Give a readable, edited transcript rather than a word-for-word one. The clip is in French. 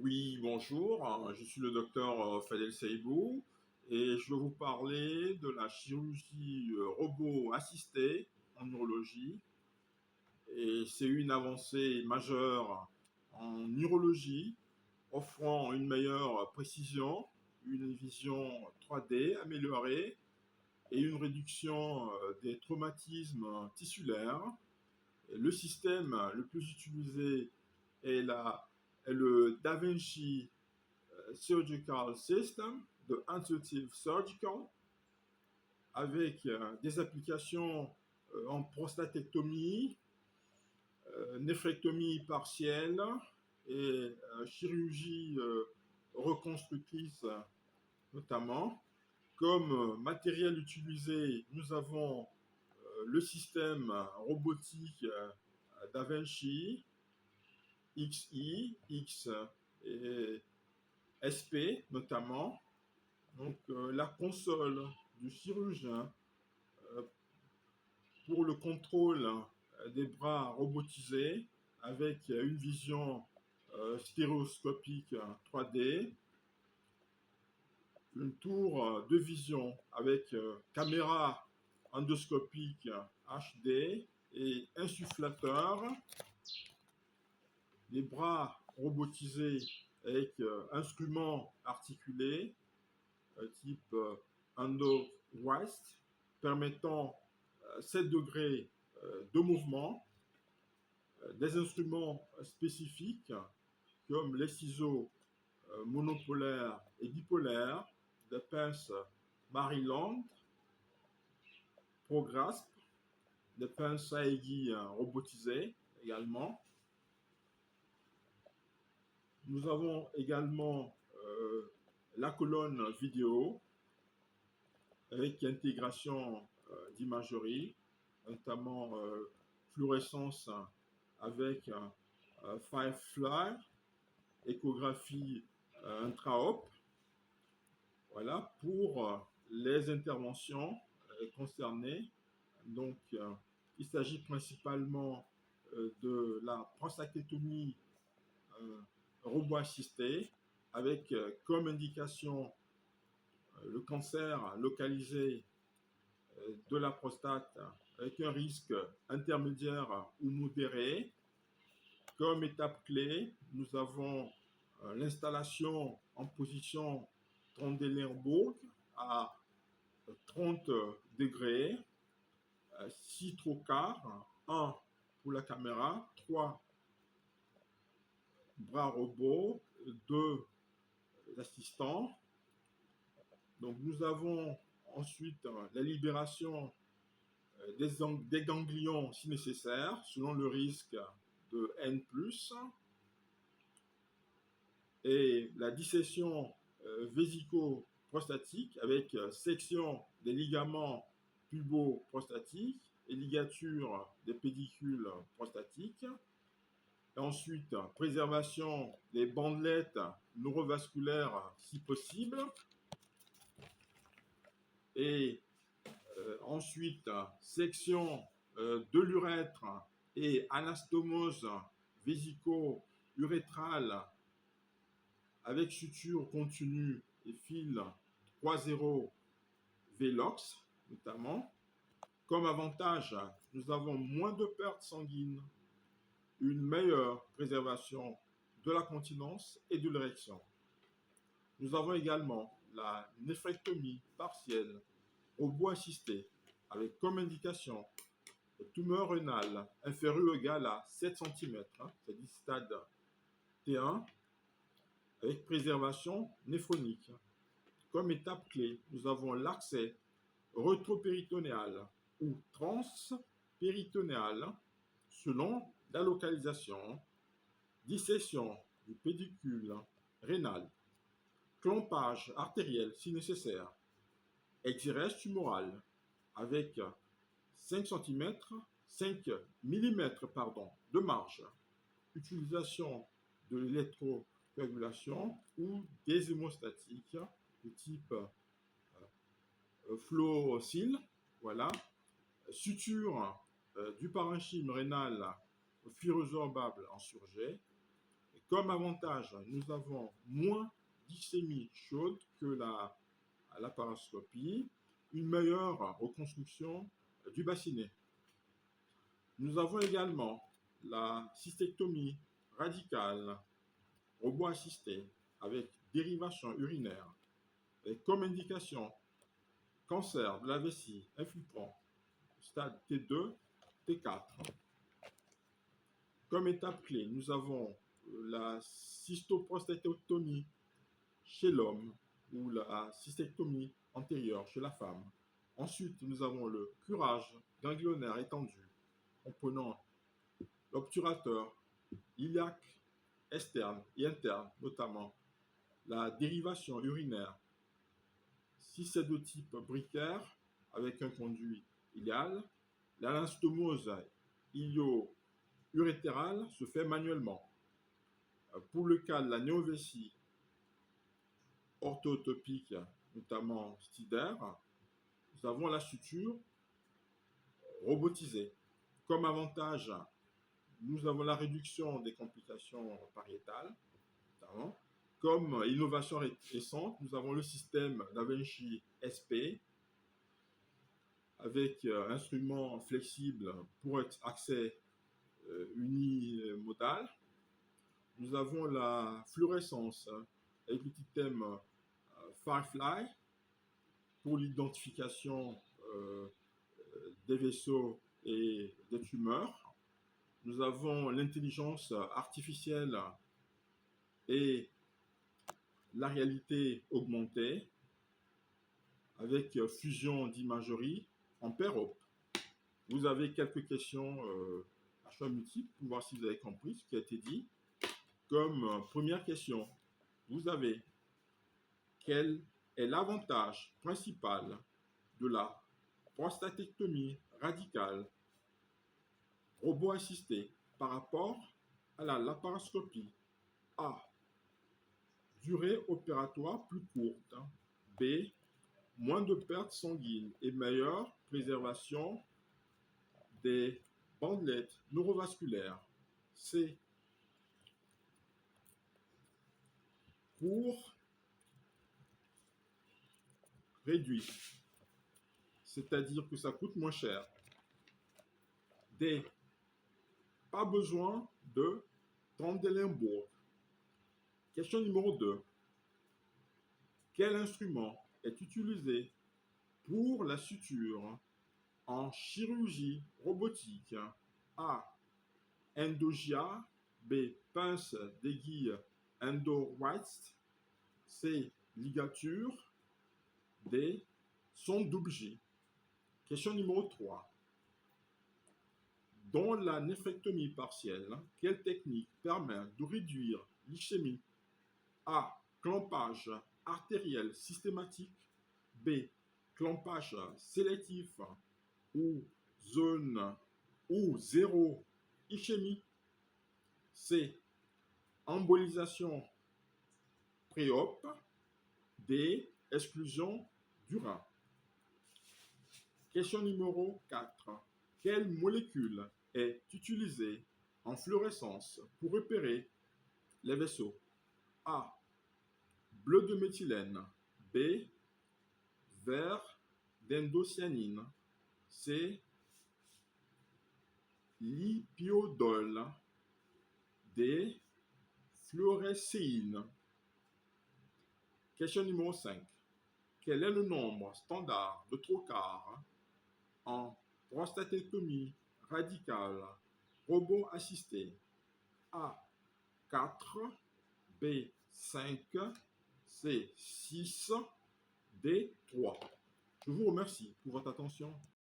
Oui, bonjour, je suis le docteur Fadel Seibou et je vais vous parler de la chirurgie robot assistée en neurologie. Et c'est une avancée majeure en neurologie, offrant une meilleure précision, une vision 3D améliorée et une réduction des traumatismes tissulaires. Et le système le plus utilisé est, est le DaVinci Surgical System de Intuitive Surgical avec des applications en prostatectomie, néphrectomie partielle et chirurgie reconstructrice notamment. Comme matériel utilisé, nous avons le système robotique DaVinci XI, X et SP notamment. Donc la console du chirurgien euh, pour le contrôle des bras robotisés avec une vision stéréoscopique 3D, une tour de vision avec caméra endoscopique HD et insufflateur, les bras robotisés avec instruments articulés type endo-west, permettant 7 degrés de mouvement, des instruments spécifiques comme les ciseaux monopolaires et bipolaires, des pinces Maryland, ProGrasp, des pinces à aiguille robotisées également. Nous avons également la colonne vidéo avec intégration d'imagerie, notamment fluorescence avec Firefly, échographie intra-op. Voilà, pour les interventions concernées. Donc, il s'agit principalement de la prostatectomie robot assistée avec comme indication le cancer localisé de la prostate avec un risque intermédiaire ou modéré. Comme étape clé, nous avons l'installation en position Trendelenburg à 30 degrés, 6 trocars, 1 pour la caméra, 3 bras robots, 2 assistants. Donc nous avons ensuite la libération des ganglions si nécessaire, selon le risque de N+, et la dissection vésico-prostatique avec section des ligaments pubo-prostatiques et ligature des pédicules prostatiques. Et ensuite, préservation des bandelettes neurovasculaires si possible. Et ensuite, section de l'urètre et anastomose vésico-urétrale avec suture continue et fil 3.0 Velox notamment. Comme avantage, nous avons moins de pertes sanguines, une meilleure préservation de la continence et de l'érection. Nous avons également la néphrectomie partielle robot assisté avec comme indication tumeur rénale inférieure ou égale à 7 cm, c'est-à-dire stade T1, avec préservation néphronique. Comme étape clé, nous avons l'accès rétropéritonéal ou transpéritonéal selon la localisation, dissection du pédicule rénal, clampage artériel si nécessaire, exérèse tumorale avec 5 cm, 5 mm de marge, utilisation de l'électrocoagulation ou des hémostatiques de type Flowsil, voilà, suture du parenchyme rénal résorbable en surjet. Comme avantage, nous avons moins d'ischémie chaude que la laparoscopie, une meilleure reconstruction du bassinet. Nous avons également la cystectomie radicale, robot assisté, avec dérivation urinaire, et comme indication, cancer de la vessie infiltrant, stade T2, T4. Comme étape clé, nous avons la cystoprostatéctomie chez l'homme ou la cystectomie antérieure chez la femme. Ensuite, nous avons le curage ganglionnaire étendu en prenant l'obturateur iliaque externe et interne, notamment la dérivation urinaire. Si c'est de type bricaire avec un conduit ilial, l'anastomose ilio-urétérale se fait manuellement. Pour le cas de la néovessie orthotopique, notamment stydaire, nous avons la suture robotisée. Comme avantage, nous avons la réduction des complications pariétales, notamment. Comme innovation récente, nous avons le système Da Vinci SP avec instrument flexible pour accès unimodal. Nous avons la fluorescence avec le système Firefly pour l'identification des vaisseaux et des tumeurs. Nous avons l'intelligence artificielle et la réalité augmentée avec fusion d'imagerie en pair-op. Vous avez quelques questions à choix multiples pour voir si vous avez compris ce qui a été dit. Comme première question, vous avez quel est l'avantage principal de la prostatectomie radicale robot assisté par rapport à la laparoscopie? A. Durée opératoire plus courte. B. Moins de pertes sanguines et meilleure préservation des bandelettes neurovasculaires. C. Coût réduit, c'est-à-dire que ça coûte moins cher. D. Pas besoin de Trendelenburg. Question numéro 2. Quel instrument est utilisé pour la suture en chirurgie robotique? A. Endogia. B. Pince d'aiguille Endo-White. C. Ligature. D. Sonde double J. Question numéro 3. Dans la néphrectomie partielle, quelle technique permet de réduire l'ischémie? A. Clampage artériel systématique. B. Clampage sélectif ou zone ou zéro ischémie. C. Embolisation pré-op. D. Exclusion du rein. Question numéro 4. Quelle molécule est utilisée en fluorescence pour repérer les vaisseaux? A. Bleu de méthylène. B. Vert d'indocyanine. C. Lipiodol. D. Fluorescéine. Question numéro 5. Quel est le nombre standard de trocars en prostatectomie radicale robot assisté? A. 4. B. 5. C. 6. D. 3. Je vous remercie pour votre attention.